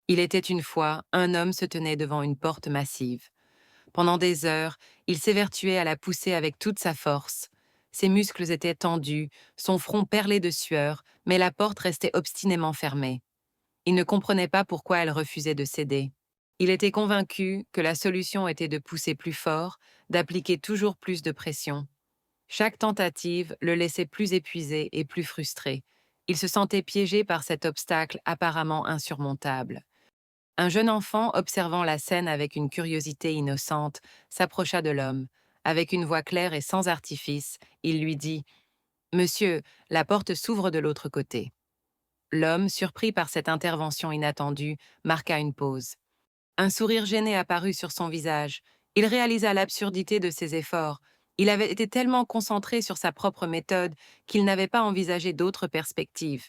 Il était une fois, un homme se tenait devant une porte massive. Pendant des heures, il s'évertuait à la pousser avec toute sa force. Ses muscles étaient tendus, son front perlé de sueur, mais la porte restait obstinément fermée. Il ne comprenait pas pourquoi elle refusait de céder. Il était convaincu que la solution était de pousser plus fort, d'appliquer toujours plus de pression. Chaque tentative le laissait plus épuisé et plus frustré. Il se sentait piégé par cet obstacle apparemment insurmontable. Un jeune enfant, observant la scène avec une curiosité innocente, s'approcha de l'homme. Avec une voix claire et sans artifice, il lui dit « Monsieur, la porte s'ouvre de l'autre côté ». L'homme, surpris par cette intervention inattendue, marqua une pause. Un sourire gêné apparut sur son visage. Il réalisa l'absurdité de ses efforts. Il avait été tellement concentré sur sa propre méthode qu'il n'avait pas envisagé d'autres perspectives.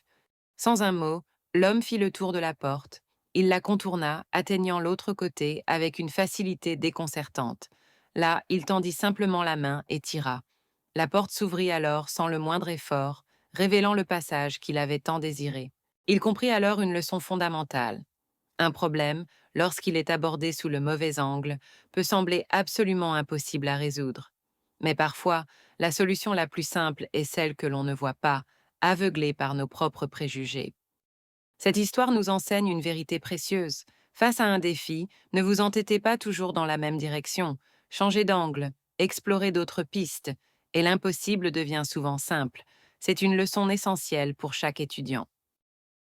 Sans un mot, l'homme fit le tour de la porte. Il la contourna, atteignant l'autre côté avec une facilité déconcertante. Là, il tendit simplement la main et tira. La porte s'ouvrit alors sans le moindre effort, révélant le passage qu'il avait tant désiré. Il comprit alors une leçon fondamentale. Un problème, lorsqu'il est abordé sous le mauvais angle, peut sembler absolument impossible à résoudre. Mais parfois, la solution la plus simple est celle que l'on ne voit pas, aveuglé par nos propres préjugés. Cette histoire nous enseigne une vérité précieuse. Face à un défi, ne vous entêtez pas toujours dans la même direction. Changez d'angle, explorez d'autres pistes, et l'impossible devient souvent simple. C'est une leçon essentielle pour chaque étudiant.